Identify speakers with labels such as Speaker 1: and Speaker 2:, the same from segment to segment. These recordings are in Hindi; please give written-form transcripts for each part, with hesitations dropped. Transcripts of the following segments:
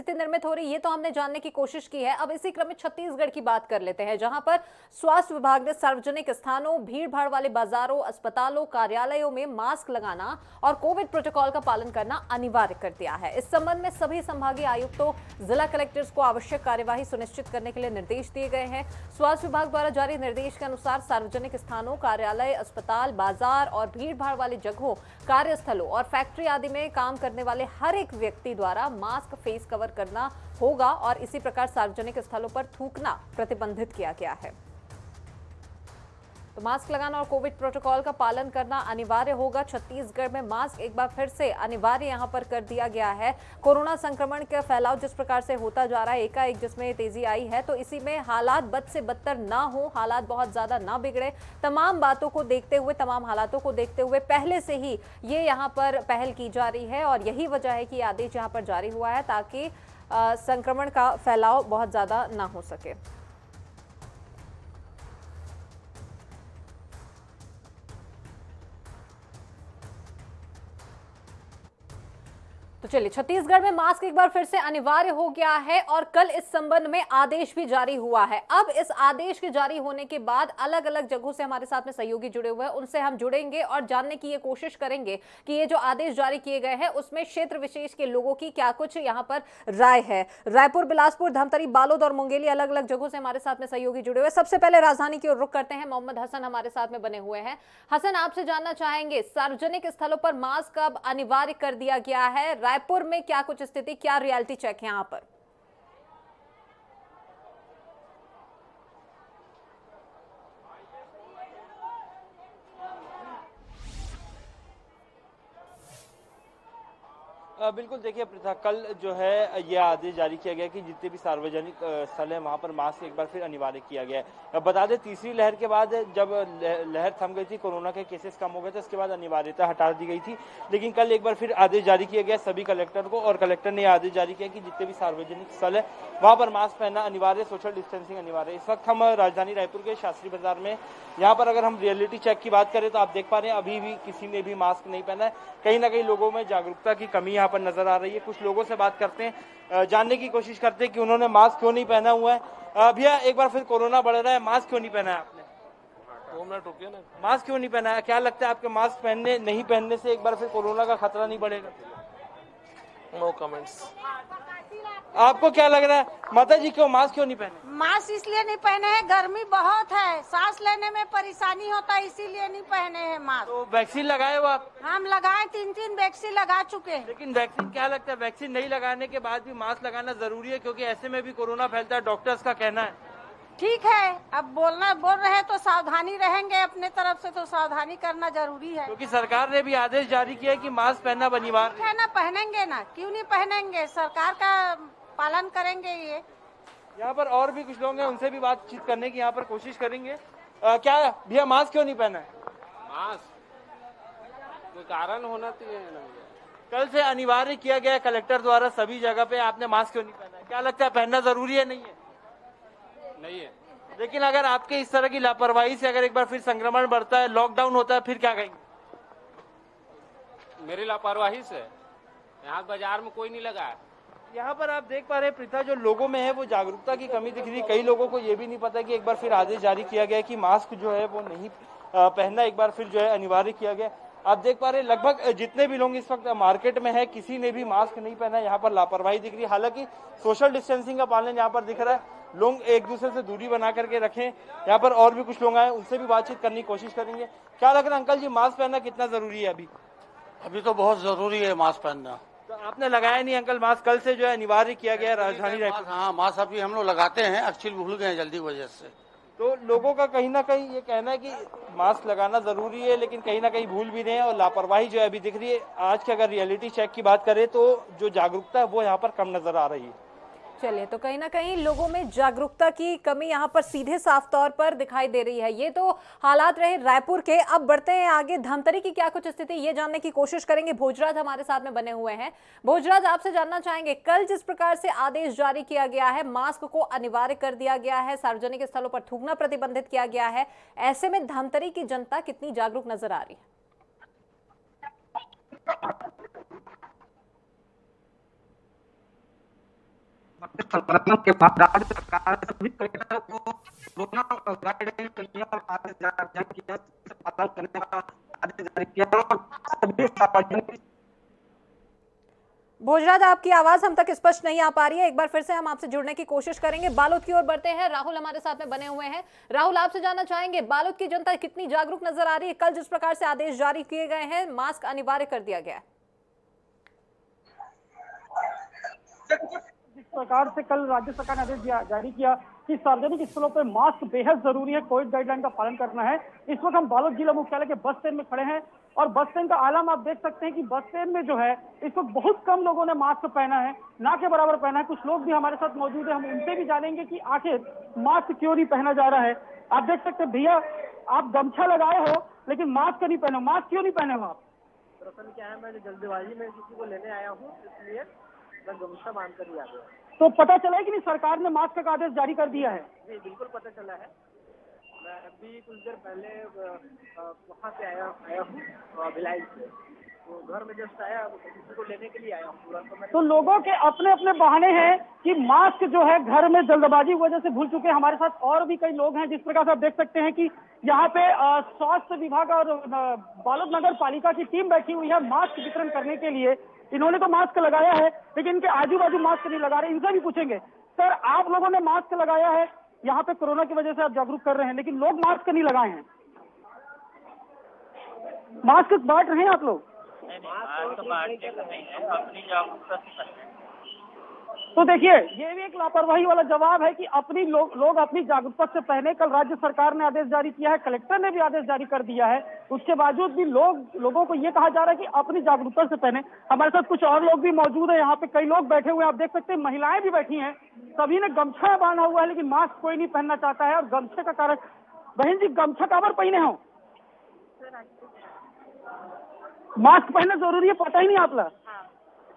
Speaker 1: स्थिति निर्मित हो रही, ये तो हमने जानने की कोशिश की है। अब इसी क्रम में छत्तीसगढ़ की बात कर लेते हैं, जहां पर स्वास्थ्य विभाग ने सार्वजनिक स्थानों, भीड़ भाड़ वाले बाजारों, अस्पतालों, कार्यालयों में मास्क लगाना और कोविड प्रोटोकॉल का पालन करना अनिवार्य कर दिया है। इस संबंध में सभी संभागीय आयुक्तों, जिला कलेक्टर्स को आवश्यक कार्यवाही सुनिश्चित करने के लिए निर्देश दिए गए हैं। स्वास्थ्य विभाग द्वारा जारी निर्देश के अनुसार सार्वजनिक स्थानों, कार्यालय, अस्पताल, बाजार और भीड़ भाड़ वाली जगहों, कार्यस्थलों और फैक्ट्री आदि में काम करने वाले हर एक व्यक्ति द्वारा मास्क, फेस कवर करना होगा और इसी प्रकार सार्वजनिक स्थलों पर थूकना प्रतिबंधित किया गया है। तो मास्क लगाना और कोविड प्रोटोकॉल का पालन करना अनिवार्य होगा। छत्तीसगढ़ में मास्क एक बार फिर से अनिवार्य यहां पर कर दिया गया है। कोरोना संक्रमण का फैलाव जिस प्रकार से होता जा रहा है, एकाएक जिसमें तेजी आई है, तो इसी में हालात बद से बदतर ना हो, हालात बहुत ज्यादा ना बिगड़े, तमाम बातों को देखते हुए, तमाम हालातों को देखते हुए पहले से ही ये यहाँ पर पहल की जा रही है और यही वजह है कि आदेश यहाँ पर जारी हुआ है ताकि संक्रमण का फैलाव बहुत ज्यादा ना हो सके। तो चलिए, छत्तीसगढ़ में मास्क एक बार फिर से अनिवार्य हो गया है और कल इस संबंध में आदेश भी जारी हुआ है। अब इस आदेश के जारी होने के बाद अलग अलग जगहों से हमारे साथ में सहयोगी जुड़े हुए हैं, उनसे हम जुड़ेंगे और जानने की ये कोशिश करेंगे कि ये जो आदेश जारी किए गए हैं उसमें क्षेत्र विशेष के लोगों की क्या कुछ यहाँ पर राय है। रायपुर, बिलासपुर, धमतरी, बालोद और मुंगेली अलग अलग जगहों से हमारे साथ में सहयोगी जुड़े हुए। सबसे पहले राजधानी की ओर रुख करते हैं, मोहम्मद हसन हमारे साथ में बने हुए हैं। हसन, आपसे जानना चाहेंगे, सार्वजनिक स्थलों पर मास्क अब अनिवार्य कर दिया गया है, रायपुर में क्या कुछ स्थिति, क्या रियलिटी चेक है यहां पर?
Speaker 2: बिल्कुल, देखिए पृथा, कल जो है ये आदेश जारी किया गया कि जितने भी सार्वजनिक स्थल है वहाँ पर मास्क एक बार फिर अनिवार्य किया गया है। बता दें, तीसरी लहर के बाद जब लहर थम गई थी, कोरोना के केसेस कम हो गए थे, उसके बाद अनिवार्यता हटा दी गई थी, लेकिन कल एक बार फिर आदेश जारी किया गया सभी कलेक्टर को और कलेक्टर ने आदेश जारी किया कि जितने भी सार्वजनिक स्थल है वहाँ पर मास्क पहनना अनिवार्य, सोशल डिस्टेंसिंग अनिवार्य। इस वक्त हम राजधानी रायपुर के शास्त्री बाजार में, यहाँ पर अगर हम रियलिटी चेक की बात करें तो आप देख पा रहे हैं अभी भी किसी ने भी मास्क नहीं पहना है। कहीं ना कहीं लोगों में जागरूकता की कमी यहाँ पर नजर आ रही है। कुछ लोगों से बात करते हैं, जानने की कोशिश करते हैं कि उन्होंने मास्क क्यों नहीं पहना हुआ है। भैया, एक बार फिर कोरोना बढ़ रहा है, मास्क क्यों नहीं पहना है आपने?
Speaker 3: 2 मिनट रुकिए ना।
Speaker 2: मास्क क्यों नहीं पहना है? क्या लगता है आपके मास्क नहीं पहनने से एक बार फिर कोरोना का खतरा नहीं बढ़ेगा?
Speaker 3: No comments.
Speaker 2: आपको क्या लग रहा है माता जी, क्यों मास्क क्यों नहीं पहने?
Speaker 4: मास्क इसलिए नहीं पहने हैं, गर्मी बहुत है, सांस लेने में परेशानी होता है, इसीलिए नहीं पहने हैं मास्क।
Speaker 2: तो वैक्सीन लगाए हो आप?
Speaker 4: हम लगाए, 3 वैक्सीन लगा चुके हैं।
Speaker 2: लेकिन वैक्सीन, क्या लगता है वैक्सीन नहीं लगाने के बाद भी मास्क लगाना जरूरी है? क्योंकि ऐसे में भी कोरोना फैलता है, डॉक्टर्स का कहना है।
Speaker 4: ठीक है, अब बोल रहे हैं तो सावधानी रहेंगे, अपने तरफ से तो सावधानी करना जरूरी है।
Speaker 2: क्योंकि सरकार ने भी आदेश जारी किया है कि मास्क पहनना अनिवार्य
Speaker 4: है ना, पहनेंगे ना, क्यों नहीं पहनेंगे, सरकार का पालन करेंगे। ये
Speaker 2: यहाँ पर और भी कुछ लोग हैं, उनसे भी बातचीत करने की यहाँ पर कोशिश करेंगे। क्या भैया, मास्क क्यों नहीं पहना है?
Speaker 3: मास्क कोई कारण होना चाहिए ना।
Speaker 2: कल से अनिवार्य किया गया कलेक्टर द्वारा सभी जगह पे, आपने मास्क क्यों नहीं पहना है? क्या लगता है पहनना जरूरी है? नहीं है?
Speaker 3: नहीं है।
Speaker 2: लेकिन अगर आपके इस तरह की लापरवाही से अगर एक बार फिर संक्रमण बढ़ता है, लॉकडाउन होता है, फिर क्या कहेंगे?
Speaker 3: मेरी लापरवाही से यहाँ बाजार में कोई नहीं लगा है।
Speaker 2: यहाँ पर आप देख पा रहे हैं प्रीता, जो लोगों में है वो जागरूकता की कमी दिख रही है। कई लोगों को ये भी नहीं पता कि एक बार फिर आदेश जारी किया गया कि मास्क जो है वो नहीं पहनना एक बार फिर जो है अनिवार्य किया गया। आप देख पा रहे हैं लगभग जितने भी लोग इस वक्त मार्केट में है, किसी ने भी मास्क नहीं पहना। यहाँ पर लापरवाही दिख रही है। हालांकि सोशल डिस्टेंसिंग का पालन यहाँ पर दिख रहा है, लोग एक दूसरे से दूरी बना करके रखें। यहाँ पर और भी कुछ लोग आए, उनसे भी बातचीत करने की कोशिश करेंगे। क्या लग रहा है अंकल जी, मास्क पहनना कितना जरूरी है?
Speaker 5: अभी तो बहुत जरूरी है मास्क पहनना।
Speaker 2: तो आपने लगाया नहीं अंकल मास्क? कल से जो है अनिवार्य किया गया है राजधानी रायपुर।
Speaker 5: हाँ, मास्क अभी हम लोग लगाते हैं, एक्चुअली भूल गए जल्दी वजह से।
Speaker 2: तो लोगों का कहीं ना कहीं ये कहना है कि मास्क लगाना जरूरी है, लेकिन कहीं ना कहीं भूल भी रहे हैं और लापरवाही जो है अभी दिख रही है। आज के अगर रियलिटी चेक की बात करें तो जो जागरूकता है वो यहाँ पर कम नजर आ रही है।
Speaker 1: चलिए, तो कहीं ना कहीं लोगों में जागरूकता की कमी यहाँ पर सीधे साफ तौर पर दिखाई दे रही है। ये तो हालात रहे रायपुर के। अब बढ़ते हैं आगे, धमतरी की क्या कुछ स्थिति, ये जानने की कोशिश करेंगे। भोजराज हमारे साथ में बने हुए हैं। भोजराज, आपसे जानना चाहेंगे, कल जिस प्रकार से आदेश जारी किया गया है, मास्क को अनिवार्य कर दिया गया है, सार्वजनिक स्थलों पर थूकना प्रतिबंधित किया गया है, ऐसे में धमतरी की जनता कितनी जागरूक नजर आ रही है?
Speaker 6: संक्रमण के बाद राज्य सरकार ने सभी कलेक्टर को कोरोना गाइडलाइन के नियम आदेश जारी किया, पालन करने का आदेश जारी किया और सभी सार्वजनिक।
Speaker 1: भोजराज, आपकी आवाज हम तक स्पष्ट नहीं आ पा रही है। एक बार फिर से हम आपसे जुड़ने की कोशिश करेंगे। बालोद की ओर बढ़ते हैं, राहुल हमारे साथ में बने हुए हैं। राहुल, आपसे जानना चाहेंगे बालोद की जनता कितनी जागरूक नजर आ रही है? कल जिस प्रकार से आदेश जारी किए गए हैं, मास्क अनिवार्य कर दिया गया है।
Speaker 7: जिस प्रकार से कल राज्य सरकार ने आदेश जारी किया कि सार्वजनिक स्थलों पर मास्क बेहद जरूरी है, कोविड गाइडलाइन का पालन करना है। इस वक्त हम बालोद जिला मुख्यालय के बस स्टैंड में खड़े हैं और बस स्टैंड का आलम आप देख सकते हैं कि बस स्टैंड में जो है इस वक्त बहुत कम लोगों ने मास्क पहना है, ना के बराबर पहना है। कुछ लोग भी हमारे साथ मौजूद है, हम उनसे भी जानेंगे कि आखिर मास्क क्यों नहीं पहना जा रहा है। आप देख सकते हैं भैया, आप गमछा लगाए हो लेकिन मास्क नहीं पहने, मास्क क्यों नहीं पहने हो आप?
Speaker 8: दरअसल क्या है, मैं जल्दबाजी में किसी को लेने आया हूँ, इसलिए मैं गमछा बांध कर ही आ गया।
Speaker 7: तो पता चला है कि नहीं सरकार ने मास्क का आदेश जारी कर दिया है?
Speaker 8: जी बिल्कुल पता चला है। मैं अभी कुछ देर पहले वहाँ से आया हूँ भिलाई से, तो घर में जस्ट आया, किसी को लेने के लिए आया हूँ पूरा।
Speaker 7: तो लोगों के अपने अपने बहाने हैं कि मास्क जो है घर में जल्दबाजी की वजह से भूल चुके हैं। हमारे साथ और भी कई लोग हैं। जिस प्रकार से आप देख सकते हैं कि यहाँ पे स्वास्थ्य विभाग और बालोद नगर पालिका की टीम बैठी हुई है मास्क वितरण करने के लिए। इन्होंने तो मास्क लगाया है लेकिन इनके आजू बाजू मास्क नहीं लगा रहे। इनसे भी पूछेंगे, सर आप लोगों ने मास्क लगाया है, यहाँ पे कोरोना की वजह से आप जागरूक कर रहे हैं, लेकिन लोग मास्क नहीं लगाए हैं, मास्क बांट रहे हैं आप लोग? तो देखिए, ये भी एक लापरवाही वाला जवाब है कि अपनी लोग अपनी जागरूकता से पहने। कल राज्य सरकार ने आदेश जारी किया है, कलेक्टर ने भी आदेश जारी कर दिया है, उसके बावजूद भी लोगों को ये कहा जा रहा है कि अपनी जागरूकता से पहने। हमारे साथ कुछ और लोग भी मौजूद है, यहाँ पे कई लोग बैठे हुए हैं, आप देख सकते हैं महिलाएं भी बैठी हैं, सभी ने गमछा बांधा हुआ है लेकिन मास्क कोई नहीं पहनना चाहता है। और गमछे का कारण, बहन जी गमछा काबर पहने हो? मास्क पहनना जरूरी है, पता ही नहीं आप लोग?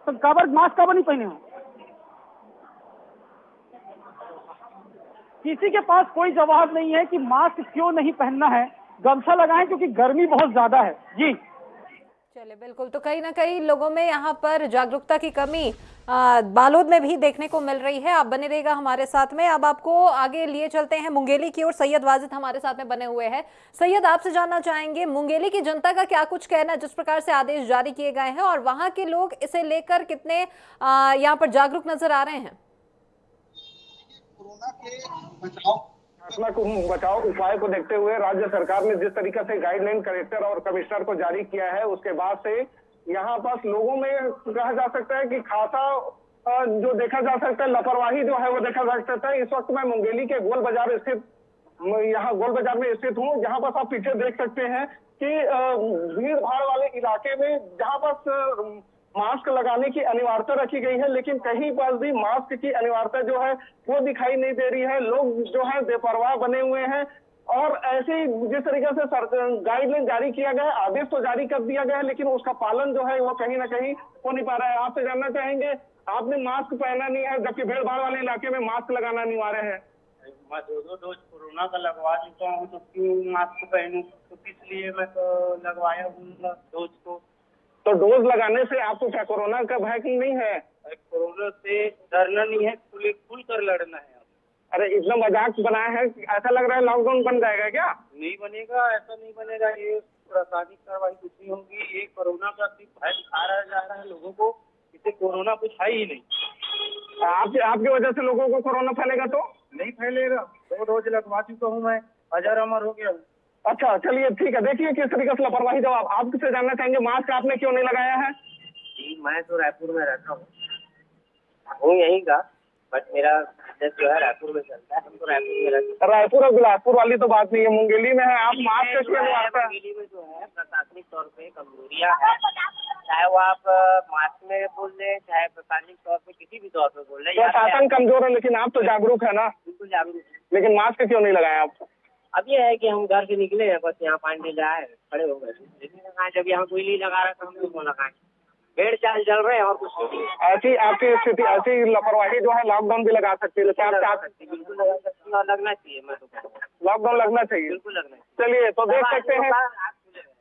Speaker 7: तो काबर मास्क काबर नहीं पहने हो? किसी के पास कोई जवाब नहीं है कि मास्क क्यों नहीं पहनना है। गमछा लगाएं क्योंकि गर्मी बहुत ज्यादा है। जी
Speaker 1: चलिए, बिल्कुल। तो कहीं ना कहीं लोगों में यहाँ पर जागरूकता की कमी बालोद में भी देखने को मिल रही है। आप बने रहिएगा हमारे साथ में। अब आपको आगे लिए चलते हैं मुंगेली की ओर। सैयद वाजिद हमारे साथ में बने हुए हैं। सैयद, आपसे जानना चाहेंगे मुंगेली की जनता का क्या कुछ कहना है जिस प्रकार से आदेश जारी किए गए हैं, और वहां के लोग इसे लेकर कितने यहाँ पर जागरूक नजर आ रहे हैं?
Speaker 9: कोरोना के बचाव उपाय को देखते हुए राज्य सरकार ने जिस तरीके से गाइडलाइन कलेक्टर और कमिश्नर को जारी किया है, उसके बाद से यहाँ पास लोगों में कहा जा सकता है कि खासा जो देखा जा सकता है लापरवाही जो है वो देखा जा सकता है। इस वक्त मैं मुंगेली के गोल बाजार स्थित, यहाँ गोल बाजार में स्थित हूँ, जहाँ पर आप पीछे देख सकते हैं कि भीड़ भाड़ वाले इलाके में जहाँ पर मास्क लगाने की अनिवार्यता रखी गई है, लेकिन कहीं पर भी मास्क की अनिवार्यता जो है वो दिखाई नहीं दे रही है। लोग जो है बेपरवाह बने हुए हैं और ऐसे ही जिस तरीके से गाइडलाइन जारी किया गया है, आदेश तो जारी कर दिया गया है, लेकिन उसका पालन जो है वो कहीं ना कहीं हो नहीं पा रहा है। आपसे जानना चाहेंगे, आपने मास्क पहना नहीं है जबकि भीड़ भाड़ वाले इलाके में मास्क लगाना अनिवार्य है।
Speaker 8: मैं 2 डोज कोरोना का लगवा चुका हूँ, तो क्यों मास्क पहनूं? तो किस लिए मैं तो लगवाया हूँ डोज को।
Speaker 9: तो डोज लगाने से आपको क्या कोरोना का भय नहीं है?
Speaker 8: कोरोना से डरना नहीं है, खुल कर लड़ना है।
Speaker 9: अरे इतना मजाक बनाया है, ऐसा लग रहा है लॉकडाउन बन जाएगा क्या?
Speaker 8: नहीं बनेगा, ऐसा नहीं बनेगा। ये रासायनिक कार्रवाई कुछ नहीं होगी। ये कोरोना का सिर्फ भय दिखा रहा जा रहा है लोगों को, इससे कोरोना कुछ है ही नहीं।
Speaker 9: आपकी वजह से लोगों को कोरोना फैलेगा? तो
Speaker 8: नहीं फैलेगा। 2 डोज लगवा चुका हूँ मैं, हजार अमर हो गया।
Speaker 9: अच्छा चलिए ठीक है। देखिए किस तरीके से लापरवाही जवाब। आप किससे जानना चाहेंगे मास्क आपने क्यों नहीं लगाया है?
Speaker 8: जी मैं तो रायपुर में रहता हूँ यहीं का, बट मेरा बिजनेस जो है रायपुर में चलता है। हम तो रायपुर में रहते हैं।
Speaker 9: रायपुर और बिलासपुर वाली तो बात नहीं है, मुंगेली में है, आप मास्क क्यों नहीं लगाते?
Speaker 8: मुंगेली में जो है प्रशासनिक तौर पे कमजोरियाँ है, चाहे वो आप मास्क में बोल लें, चाहे प्रशासनिक तौर पे किसी भी तौर पे बोल लें।
Speaker 9: प्रशासन कमजोर है लेकिन आप तो जागरूक है ना?
Speaker 8: बिल्कुल जागरूक है।
Speaker 9: लेकिन मास्क क्यों नहीं लगाया आप?
Speaker 8: अब ये है कि हम घर से निकले हैं, बस यहाँ पानी जाए खड़े हो गए, लेकिन लगाए। जब यहाँ कोई नहीं लगा रहा तो हम लोग लगाए। भेड़ चाल चल रहे हैं और कुछ नहीं।
Speaker 9: ऐसी आपकी स्थिति, ऐसी लापरवाही जो है लॉकडाउन भी लगा सकती है।
Speaker 8: बिल्कुल लगा सकती है, लगना चाहिए। मैं तो
Speaker 9: लॉकडाउन लगना चाहिए,
Speaker 8: बिल्कुल लगना चाहिए।
Speaker 9: चलिए तो देख सकते हैं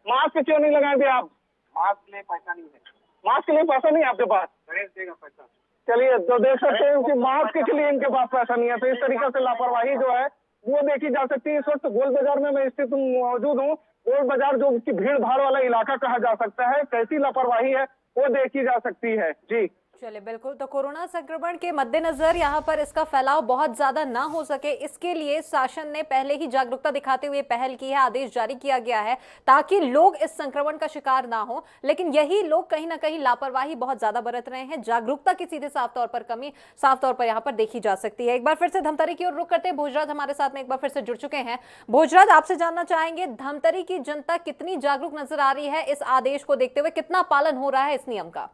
Speaker 9: मास्क क्यों नहीं लगाए थे आप?
Speaker 8: मास्क के लिए पैसा नहीं है।
Speaker 9: मास्क के लिए पैसा नहीं आपके पास?
Speaker 8: गणेश देगा पैसा।
Speaker 9: चलिए, तो देख सकते हैं कि मास्क के लिए इनके पास पैसा नहीं है, तो इस तरीके से लापरवाही जो है वो देखी जा सकती है। इस वक्त गोल बाजार में मैं स्थित मौजूद हूँ। गोल बाजार जो कि भीड़ भाड़ वाला इलाका कहा जा सकता है, कैसी लापरवाही है वो देखी जा सकती है। जी
Speaker 1: चलिए, बिल्कुल। तो कोरोना संक्रमण के मद्देनजर यहाँ पर इसका फैलाव बहुत ज्यादा ना हो सके, इसके लिए शासन ने पहले ही जागरूकता दिखाते हुए पहल की है, आदेश जारी किया गया है ताकि लोग इस संक्रमण का शिकार ना हो। लेकिन यही लोग कहीं ना कहीं लापरवाही बहुत ज्यादा बरत रहे हैं, जागरूकता की सीधे साफ तौर पर कमी साफ तौर पर यहाँ पर देखी जा सकती है। एक बार फिर से धमतरी की ओर रुख करते हैं। भोजराज हमारे साथ में एक बार फिर से जुड़ चुके हैं। भोजराज, आपसे जानना चाहेंगे, धमतरी की जनता कितनी जागरूक नजर आ रही है इस आदेश को देखते हुए, कितना पालन हो रहा है इस नियम का?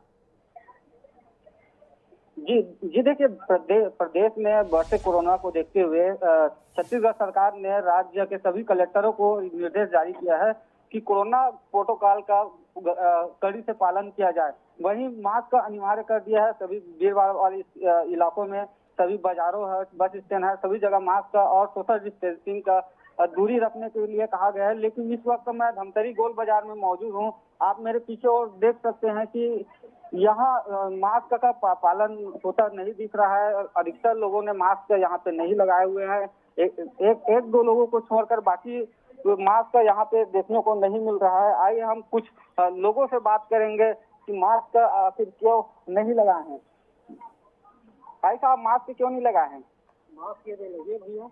Speaker 6: जी देखिए, प्रदेश में बढ़ते कोरोना को देखते हुए छत्तीसगढ़ सरकार ने राज्य के सभी कलेक्टरों को निर्देश जारी किया है कि कोरोना प्रोटोकॉल का कड़ी से पालन किया जाए। वहीं मास्क का अनिवार्य कर दिया है सभी भीड़-भाड़ वाले इलाकों में, सभी बाजारों है, बस स्टैंड है, सभी जगह मास्क का और सोशल डिस्टेंसिंग का दूरी रखने के लिए कहा गया है। लेकिन इस वक्त मैं धमतरी गोल बाजार में मौजूद हूँ। आप मेरे पीछे और देख सकते हैं कि यहाँ मास्क का पालन होता नहीं दिख रहा है। अधिकतर लोगों ने मास्क यहाँ पे नहीं लगाए हुए हैं। एक दो लोगों को छोड़कर बाकी मास्क यहाँ पे देखने को नहीं मिल रहा है। आइए हम कुछ लोगों से बात करेंगे कि मास्क आखिर क्यों नहीं लगाए हैं। भाई साहब, मास्क क्यों नहीं लगाए हैं?
Speaker 8: मास्क ये लगे भैया,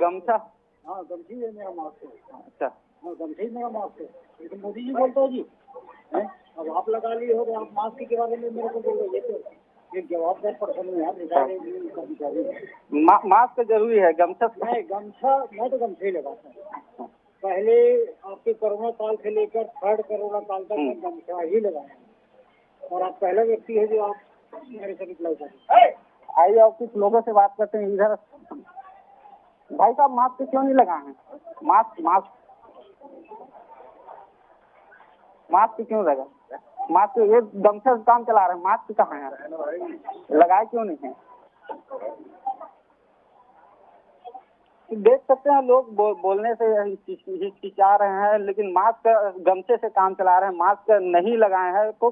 Speaker 6: गमछा?
Speaker 8: हाँ, गमछी है मेरा मास्क।
Speaker 6: अच्छा,
Speaker 8: हाँ, गमछी मेरा मास्क है। ये तो मोदी जी बोलते हो जी, हैं? अब आप लगा लिए हो, आप मास्क के बारे में मेरे को बोल रहे हो। ये जवाबदार पर्सन है यार।
Speaker 6: मास्क जरूरी है, गमछा
Speaker 8: नहीं, गमछा मैं तो गमछा ही लगाता हूँ। पहले आपके कोरोना काल से लेकर थर्ड कोरोना काल तक मैं गमछा ही लगाया, और आप पहला व्यक्ति है जो आप मेरे से निकला है।
Speaker 6: आइए और कुछ लोगों से बात करते हैं इधर। भाई साहब, मास्क क्यों नहीं लगाए हैं? मास्क क्यों लगा? मास्क ये गमछा से काम चला रहे हैं, मास्क कहाँ है? लगाए क्यों नहीं है? देख सकते हैं लोग बोलने से हिचकिचा रहे हैं, लेकिन मास्क गमछे से काम चला रहे हैं, मास्क नहीं लगाए हैं। तो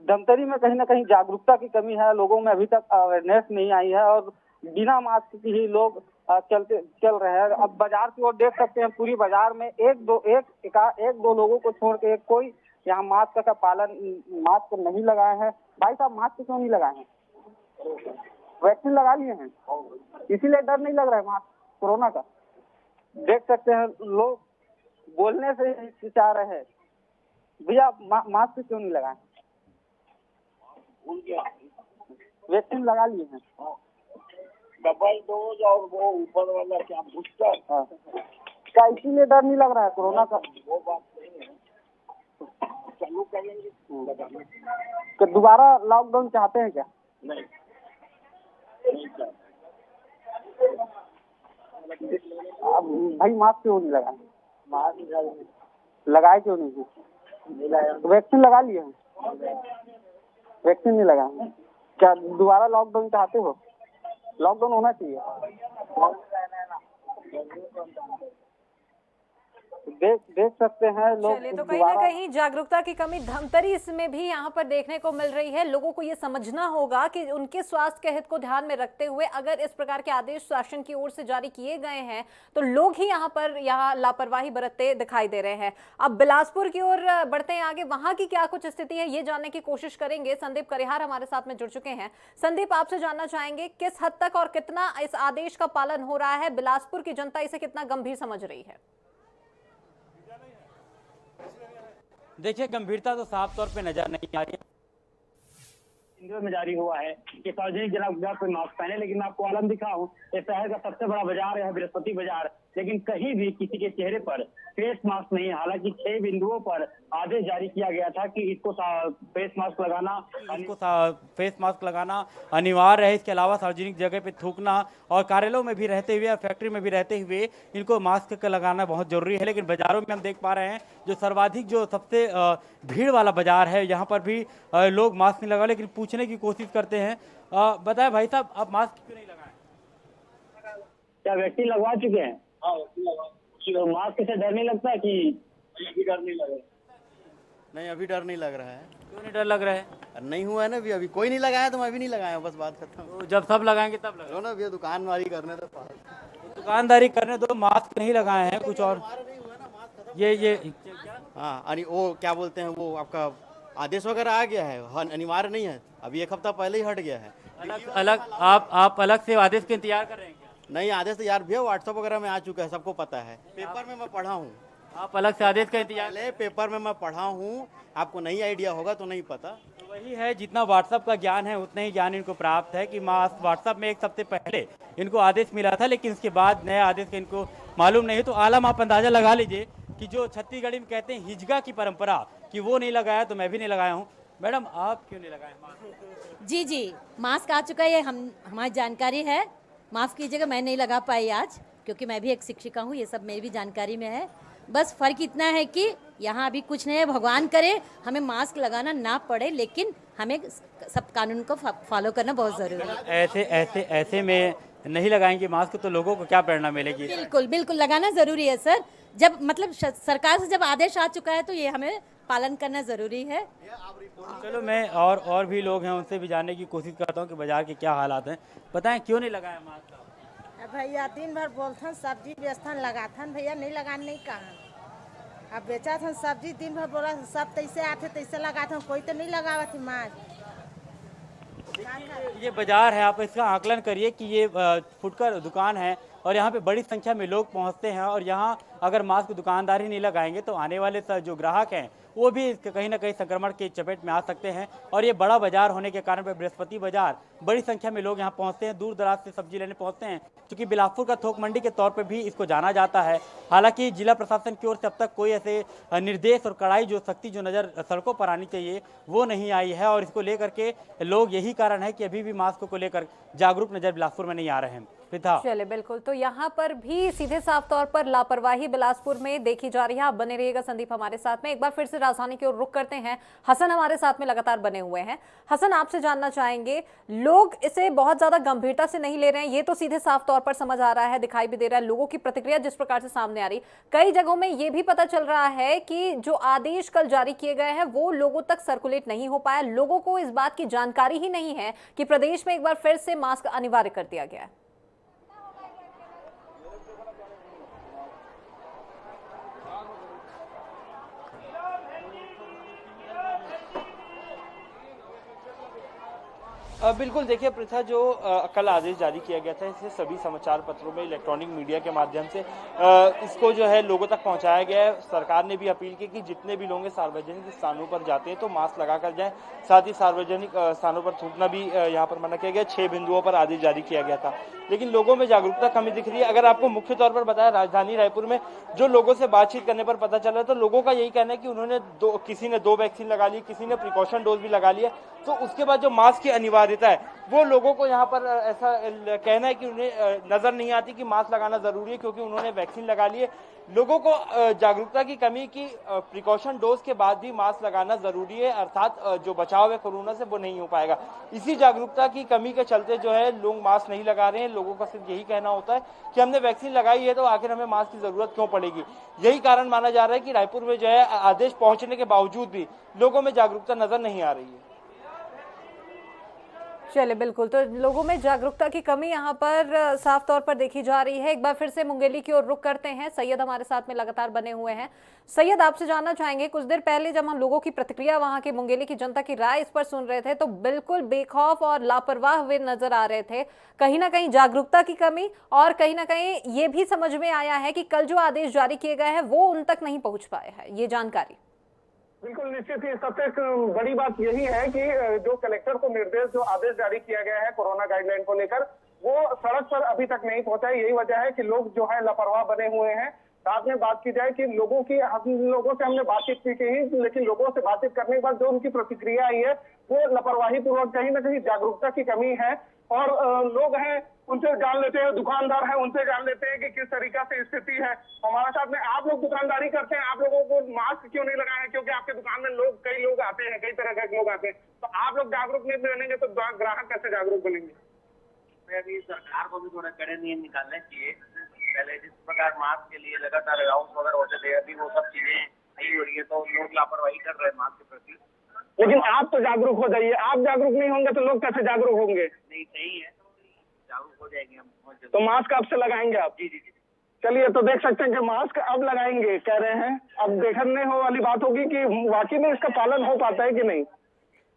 Speaker 6: धमतरी में कहीं ना कहीं जागरूकता की कमी है, लोगों में अभी तक अवेयरनेस नहीं आई है और बिना मास्क की ही लोग चल रहे हैं। अब बाजार की ओर देख सकते हैं, पूरी बाजार में एक दो लोगों को छोड़ के कोई यहाँ मास्क का पालन, मास्क नहीं लगाए हैं। भाई साहब, मास्क क्यों नहीं लगाए हैं? वैक्सीन लगा लिए हैं, इसीलिए डर नहीं लग रहा है मास्क कोरोना का। देख सकते हैं लोग बोलने से हिचकिचा रहे हैं। भैया, मास्क क्यों नहीं लगाए? वैक्सीन लगा लिए हैं,
Speaker 8: डबल डोज और वो ऊपर वाला क्या बूस्टर,
Speaker 6: क्या इसीलिए डर नहीं लग रहा है कोरोना का?
Speaker 8: वो बात नहीं है, चालू करेंगे
Speaker 6: तो दोबारा लॉकडाउन चाहते हैं क्या?
Speaker 8: नहीं
Speaker 6: अब भाई, मास्क क्यों नहीं लगाए?
Speaker 8: मास्क
Speaker 6: लगाए क्यों नहीं है? वैक्सीन लगा लिए हैं, वैक्सीन नहीं लगाए। क्या दोबारा लॉकडाउन चाहते हो? लॉकडाउन होना चाहिए। देख सकते हैं लोग।
Speaker 1: चलिए, तो कहीं ना कहीं जागरूकता की कमी धमतरी इसमें भी यहाँ पर देखने को मिल रही है। लोगों को ये समझना होगा कि उनके स्वास्थ्य के हित को ध्यान में रखते हुए अगर इस प्रकार के आदेश शासन की ओर से जारी किए गए हैं तो लोग ही यहाँ लापरवाही बरतते दिखाई दे रहे हैं। अब बिलासपुर की ओर बढ़ते हैं आगे, वहां की क्या कुछ स्थिति है ये जानने की कोशिश करेंगे। संदीप करिहार हमारे साथ में जुड़ चुके हैं। संदीप, आपसे जानना चाहेंगे किस हद तक और कितना इस आदेश का पालन हो रहा है, बिलासपुर की जनता इसे कितना गंभीर समझ रही है?
Speaker 10: देखिए, गंभीरता तो साफ तौर पे नजर नहीं आ रही है।
Speaker 7: में जारी हुआ है कि सार्वजनिक जगह पे मास्क पहने, लेकिन मैं आपको आलम दिखाऊं, इस शहर का सबसे बड़ा बाजार है बृहस्पति बाजार, लेकिन कहीं भी किसी के चेहरे पर फेस मास्क नहीं है। हालांकि 6 बिंदुओं पर आदेश जारी किया गया था कि इसको फेस मास्क लगाना अनिवार्य है। इसके अलावा सार्वजनिक जगह पे थूकना और कार्यालयों में भी रहते हुए, फैक्ट्री में भी रहते हुए इनको मास्क लगाना बहुत जरूरी है। लेकिन बाजारों में हम देख पा रहे हैं जो सर्वाधिक, जो सबसे भीड़ वाला बाजार है, यहाँ पर भी लोग मास्क नहीं लगा, लेकिन पूछने की कोशिश करते हैं। बताएं भाई साहब, आप मास्क क्यों नहीं लगाए? क्या वैक्सीन लगवा चुके हैं? हाँ, वैक्सीन लगवा। तो मास्क से डर नहीं लगता कि?
Speaker 8: डर नहीं लगे।
Speaker 11: नहीं, अभी डर नहीं लग रहा है।
Speaker 10: क्यों नहीं डर लग रहा है?
Speaker 11: नहीं हुआ है ना अभी कोई नहीं लगाया तो मैं भी नहीं लगाया हूं, बस बात खत्म।
Speaker 10: तो जब सब लगाएंगे तब लगाएंगे।
Speaker 11: चलो ना भैया, दुकानदारी करने तो
Speaker 10: दुकानदारी करने दो, मास्क नहीं लगाए हैं कुछ और ये
Speaker 11: हाँ, वो क्या बोलते हैं, वो आपका आदेश वगैरह आ गया है, अनिवार्य नहीं है, अभी 1 हफ्ता पहले ही हट गया है।
Speaker 10: अलग आप अलग से आदेश का इंतजार कर रहे हैं क्या?
Speaker 11: नहीं, आदेश तो यार भैया व्हाट्सएप वगैरह में आ चुका है, सबको पता है, पेपर में मैं पढ़ा हूँ।
Speaker 10: आप अलग से आदेश का इंतजार?
Speaker 11: पहले पेपर में मैं पढ़ा हूँ, आपको नहीं आइडिया होगा तो नहीं पता।
Speaker 10: तो वही है, जितना व्हाट्सएप का ज्ञान है उतना ही ज्ञान इनको प्राप्त है कि व्हाट्सएप में 1 हफ्ते पहले इनको आदेश मिला था, लेकिन उसके बाद नया आदेश का इनको मालूम नहीं। तो आलम आप अंदाजा लगा लीजिए कि जो छत्तीसगढ़ी में कहते हैं हिजगा की परंपरा, कि वो नहीं लगाया तो मैं भी नहीं लगाया हूँ। मैडम, आप क्यों नहीं लगाए मास्क?
Speaker 12: जी, मास्क आ चुका है, हमारी जानकारी है। माफ़ कीजिएगा, मैं नहीं लगा पाई आज, क्योंकि मैं भी एक शिक्षिका हूँ, ये सब मेरी भी जानकारी में है। बस फ़र्क इतना है कि यहाँ अभी कुछ नहीं है, भगवान करे हमें मास्क लगाना ना पड़े, लेकिन हमें सब कानून को फॉलो करना बहुत ज़रूरी है।
Speaker 10: ऐसे में नहीं लगाएंगे मास्क तो लोगों को क्या प्रेरणा मिलेगी?
Speaker 12: बिल्कुल लगाना ज़रूरी है सर। जब मतलब सरकार से जब आदेश आ चुका है तो ये हमें पालन करना ज़रूरी है।
Speaker 10: चलो, मैं और भी लोग हैं, उनसे भी जानने की कोशिश करता हूँ कि बाजार के क्या हालात हैं। बताएं, क्यों नहीं लगाया मास्क?
Speaker 4: भैया दिन भर बोलथन सब्जी बेचथन लगाथन, भैया नहीं लगाने नहीं कहा। अब बेचा थन सब्जी, दिन भर बोला सब तैसे आते तैसे लगाथन, कोई तो नहीं लगावत मास्क।
Speaker 10: ये बाजार है, आप इसका आकलन करिए कि ये फुटकर दुकान है और यहाँ पे बड़ी संख्या में लोग पहुँचते हैं, और यहाँ अगर मास्क दुकानदार ही नहीं लगाएंगे तो आने वाले जो ग्राहक हैं वो भी कहीं ना कहीं संक्रमण के चपेट में आ सकते हैं। और ये बड़ा बाजार होने के कारण बृहस्पति बाजार बड़ी संख्या में लोग यहाँ पहुँचते हैं, दूर दराज से सब्जी लेने पहुँचते हैं, क्योंकि बिलासपुर का थोक मंडी के तौर पर भी इसको जाना जाता है। हालांकि जिला प्रशासन की ओर से अब तक कोई ऐसे निर्देश और कड़ाई जो सख्ती जो नज़र सड़कों पर आनी चाहिए वो नहीं आई है, और इसको लेकर के लोग, यही कारण है कि अभी भी मास्क को लेकर जागरूक नजर बिलासपुर में नहीं आ रहे हैं।
Speaker 1: चले, बिल्कुल। तो यहाँ पर भी सीधे साफ तौर पर लापरवाही बिलासपुर में देखी जा रही है। आप बने रहिएगा संदीप हमारे साथ में। एक बार फिर से राजधानी की ओर रुख करते हैं, हसन हमारे साथ में लगातार बने हुए हैं। हसन, आपसे जानना चाहेंगे, लोग इसे बहुत ज्यादा गंभीरता से नहीं ले रहे हैं, ये तो सीधे साफ तौर पर समझ आ रहा है, दिखाई भी दे रहा है लोगों की प्रतिक्रिया जिस प्रकार से सामने आ रही। कई जगहों में ये भी पता चल रहा है कि जो आदेश कल जारी किए गए हैं वो लोगों तक सर्कुलेट नहीं हो पाया, लोगों को इस बात की जानकारी ही नहीं है कि प्रदेश में एक बार फिर से मास्क अनिवार्य कर दिया गया है।
Speaker 2: बिल्कुल, देखिए प्रथा, जो कल आदेश जारी किया गया था इसे सभी समाचार पत्रों में, इलेक्ट्रॉनिक मीडिया के माध्यम से इसको जो है लोगों तक पहुंचाया गया है। सरकार ने भी अपील की कि जितने भी लोग सार्वजनिक स्थानों पर जाते हैं तो मास्क लगा कर जाएं, साथ ही सार्वजनिक स्थानों पर थूकना भी यहाँ पर मना किया गया। 6 बिंदुओं पर आदेश जारी किया गया था, लेकिन लोगों में जागरूकता कमी दिख रही है। अगर आपको मुख्य तौर पर बताया, राजधानी रायपुर में जो लोगों से बातचीत करने पर पता चला, तो लोगों का यही कहना है कि उन्होंने किसी ने 2 वैक्सीन लगा ली, किसी ने प्रिकॉशन डोज भी लगा लिया, तो उसके बाद जो मास्क की अनिवार्यता है वो लोगों को यहाँ पर ऐसा कहना है कि उन्हें नजर नहीं आती कि मास्क लगाना जरूरी है, क्योंकि उन्होंने वैक्सीन लगा ली है। लोगों को जागरूकता की कमी की प्रिकॉशन डोज के बाद भी मास्क लगाना जरूरी है, अर्थात जो बचाव है कोरोना से वो नहीं हो पाएगा। इसी जागरूकता की कमी के चलते जो है लोग मास्क नहीं लगा रहे हैं। लोगों का सिर्फ यही कहना होता है कि हमने वैक्सीन लगाई है तो आखिर हमें मास्क की जरूरत क्यों पड़ेगी। यही कारण माना जा रहा है कि रायपुर में जो है आदेश पहुंचने के बावजूद भी लोगों में जागरूकता नजर नहीं आ रही है।
Speaker 1: चले, बिल्कुल। तो लोगों में जागरूकता की कमी यहाँ पर साफ तौर पर देखी जा रही है। एक बार फिर से मुंगेली की ओर रुख करते हैं, सैयद हमारे साथ में लगातार बने हुए हैं। सैयद, आपसे जानना चाहेंगे, कुछ देर पहले जब हम लोगों की प्रतिक्रिया, वहां के मुंगेली की जनता की राय इस पर सुन रहे थे, तो बिल्कुल बेखौफ और लापरवाह हुए नजर आ रहे थे। कहीं ना कहीं जागरूकता की कमी, और कहीं ना कहीं ये भी समझ में आया है कि कल जो आदेश जारी किए गए हैं वो उन तक नहीं पहुंच पाए हैं, ये जानकारी।
Speaker 9: बिल्कुल निश्चित ही सबसे बड़ी बात यही है कि जो कलेक्टर को निर्देश, जो आदेश जारी किया गया है कोरोना गाइडलाइन को लेकर, वो सड़क पर अभी तक नहीं पहुंचा है। यही वजह है कि लोग जो है लापरवाह बने हुए हैं। साथ में बात की जाए कि लोगों से हमने बातचीत की, लेकिन लोगों से बातचीत करने के बाद जो उनकी प्रतिक्रिया आई है वो लापरवाही पूर्वक, कहीं ना कहीं जागरूकता की कमी है। और लोग हैं उनसे जान लेते हैं, दुकानदार हैं उनसे जान लेते हैं कि किस तरीका से स्थिति है। हमारे साथ में आप लोग दुकानदारी करते हैं, आप लोगों को मास्क क्यों नहीं लगाए हैं? क्योंकि आपके दुकान में कई लोग आते हैं, कई तरह के लोग आते हैं। तो आप लोग जागरूक नहीं बनेंगे तो ग्राहक कैसे जागरूक बनेंगे?
Speaker 13: अभी सरकार को भी थोड़ा कड़े नियम निकालने चाहिए। पहले जिस प्रकार मास्क के लिए लगातार राउंड वगैरह होते थे, अभी वो सब चीजें नहीं हो रही है तो लोग लापरवाही कर रहे हैं मास्क के प्रति।
Speaker 9: लेकिन आप तो जागरूक हो जाइए, आप जागरूक नहीं होंगे तो लोग कैसे जागरूक होंगे?
Speaker 13: नहीं सही है, जागरूक हो जाएंगे हम बहुत जल्दी।
Speaker 9: तो मास्क अब से लगाएंगे आप?
Speaker 13: जी जी जी।
Speaker 9: चलिए, तो देख सकते हैं कि मास्क अब लगाएंगे कह रहे हैं। अब देखने हो वाली बात होगी कि वाकई में इसका पालन हो पाता है कि नहीं।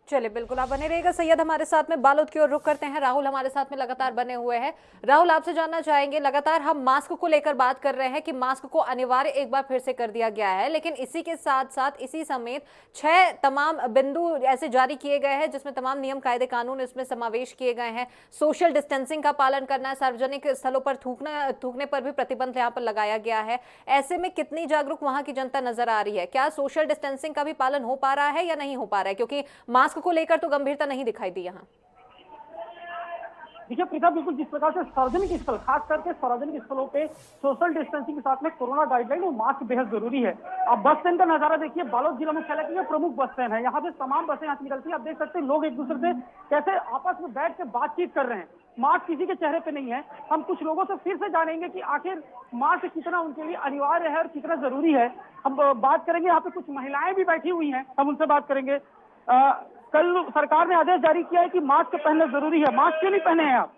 Speaker 1: चलिए बिल्कुल, आप बने रहिएगा। सैयद हमारे साथ में बालोद की ओर रुख करते हैं। राहुल हमारे साथ में लगातार बने हुए हैं। राहुल, आपसे जानना चाहेंगे, लगातार हम मास्क को लेकर बात कर रहे हैं कि मास्क को अनिवार्य एक बार फिर से कर दिया गया है, लेकिन इसी के साथ साथ इसी समेत 6 तमाम बिंदु ऐसे जारी किए गए हैं जिसमें तमाम नियम कायदे कानून इसमें समावेश किए गए हैं। सोशल डिस्टेंसिंग का पालन करना है, सार्वजनिक स्थलों पर थूकने पर भी प्रतिबंध यहाँ पर लगाया गया है। ऐसे में कितनी जागरूक वहां की जनता नजर आ रही है? क्या सोशल डिस्टेंसिंग का भी पालन हो पा रहा है या नहीं हो पा रहा है? क्योंकि मास्क को लेकर तो गंभीरता नहीं दिखाई दी यहाँ।
Speaker 7: देखिए प्रीता, बिल्कुल जिस प्रकार से सार्वजनिक स्थल, खास करके सार्वजनिक स्थलों पे सोशल डिस्टेंसिंग के साथ में कोरोना गाइडलाइन और मास्क बेहद जरूरी है। आप बस स्टैंड का नजारा देखिए, बालोद जिला मुख्यालय की प्रमुख बस स्टैंड है। यहाँ पे तमाम बसें यहाँ से निकलती है। आप देख सकते हैं लोग एक दूसरे से कैसे आपस में बैठ के बातचीत कर रहे हैं। मास्क किसी के चेहरे पे नहीं है। हम कुछ लोगों से फिर से जानेंगे कि आखिर मास्क कितना उनके लिए अनिवार्य है और कितना जरूरी है। हम बात करेंगे, यहाँ पे कुछ महिलाएं भी बैठी हुई हैं, हम उनसे बात करेंगे। कल सरकार ने आदेश जारी किया है कि मास्क पहनना जरूरी है। मास्क क्यों नहीं पहने हैं आप?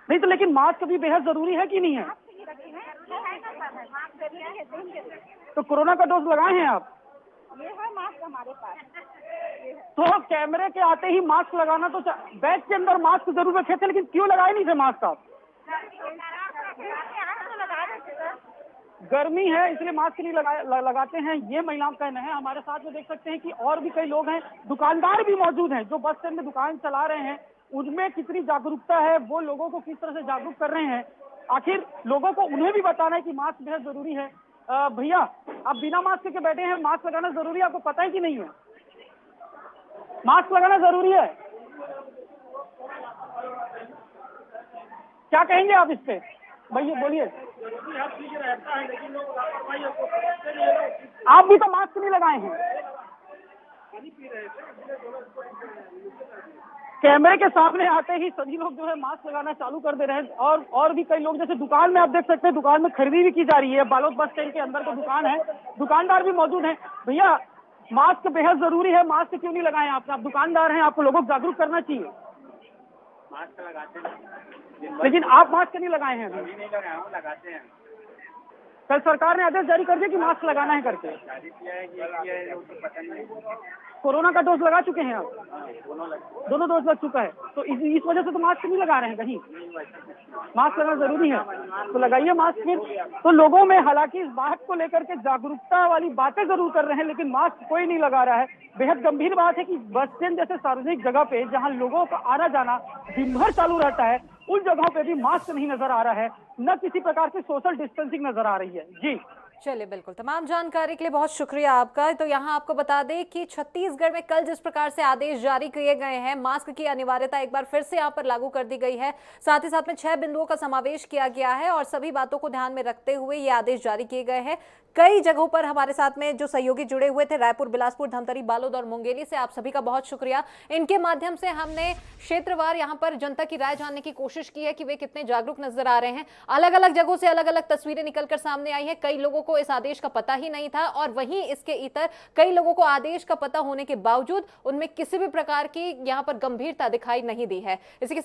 Speaker 7: नहीं तो लेकिन मास्क भी बेहद जरूरी है कि नहीं है? तो कोरोना का डोज लगाए हैं आप?
Speaker 4: ये है मास्क हमारे पास।
Speaker 7: तो कैमरे के आते ही मास्क लगाना तो बैग के अंदर मास्क जरूर रखे थे, लेकिन क्यों लगाए नहीं थे मास्क आप? गर्मी है इसलिए मास्क नहीं लगाते हैं, ये महिलाओं का कहना है। हमारे साथ में देख सकते हैं कि और भी कई लोग हैं, दुकानदार भी मौजूद हैं जो बस स्टैंड में दुकान चला रहे हैं। उनमें कितनी जागरूकता है, वो लोगों को किस तरह से जागरूक कर रहे हैं। आखिर लोगों को उन्हें भी बताना है कि मास्क बेहद जरूरी है। भैया, आप बिना मास्क के बैठे हैं, मास्क लगाना जरूरी है, आपको पता है कि नहीं है? मास्क लगाना जरूरी है, क्या कहेंगे आप इस पे? भैया बोलिए। आप भी तो मास्क नहीं लगाए हैं। कैमरे के सामने आते ही सभी लोग जो है मास्क लगाना चालू कर दे रहे हैं। और भी कई लोग, जैसे दुकान में आप देख सकते हैं, दुकान में खरीदी भी की जा रही है। बालोद बस स्टैंड के अंदर तो दुकान है, दुकानदार भी मौजूद हैं। भैया, मास्क बेहद जरूरी है, मास्क क्यों नहीं लगाए आपने? आप दुकानदार हैं, आपको लोगों को जागरूक करना चाहिए।
Speaker 13: मास्क लगाते हैं,
Speaker 7: लेकिन आप मास्क नहीं लगाए हैं?
Speaker 13: नहीं लगाए, हम लगाते हैं।
Speaker 7: कल सरकार ने आदेश जारी कर दिया कि मास्क लगाना है करके।
Speaker 13: जारी किया है कि तो पता नहीं।
Speaker 7: कोरोना का डोज लगा चुके हैं आप? दोनों डोज लग चुका है, तो इस वजह से तो मास्क नहीं लगा रहे हैं कहीं? मास्क लगाना जरूरी है तो लगाइए मास्क फिर। तो लोगों में हालांकि इस बात को लेकर के जागरूकता वाली बातें जरूर कर रहे हैं, लेकिन मास्क कोई नहीं लगा रहा है। बेहद गंभीर बात है कि बस स्टैंड जैसे सार्वजनिक जगह पे जहां लोगों का आना जाना दिन भर चालू रहता है, उन जगहों पे भी मास्क नहीं नजर आ रहा है, न किसी प्रकार की सोशल डिस्टेंसिंग नजर आ रही है। जी
Speaker 1: चलिए बिल्कुल, तमाम जानकारी के लिए बहुत शुक्रिया आपका। तो यहाँ आपको बता दें कि छत्तीसगढ़ में कल जिस प्रकार से आदेश जारी किए गए हैं, मास्क की अनिवार्यता एक बार फिर से यहाँ पर लागू कर दी गई है। साथ ही साथ में 6 बिंदुओं का समावेश किया गया है और सभी बातों को ध्यान में रखते हुए ये आदेश जारी किए गए हैं। कई जगहों पर हमारे साथ में जो सहयोगी जुड़े हुए थे, रायपुर, बिलासपुर, धमतरी, बालोद और मुंगेली से, आप सभी का बहुत शुक्रिया। इनके माध्यम से हमने क्षेत्रवार यहाँ पर जनता की राय जानने की कोशिश की है कि वे कितने जागरूक नजर आ रहे हैं। अलग अलग जगहों से अलग अलग तस्वीरें निकलकर सामने आई है। कई लोगों को इस आदेश का पता ही नहीं था और वहीं इसके इतर कई लोगों को आदेश का पता होने के बावजूद उनमें किसी भी प्रकार की यहाँ पर गंभीरता दिखाई नहीं दी है। इसी के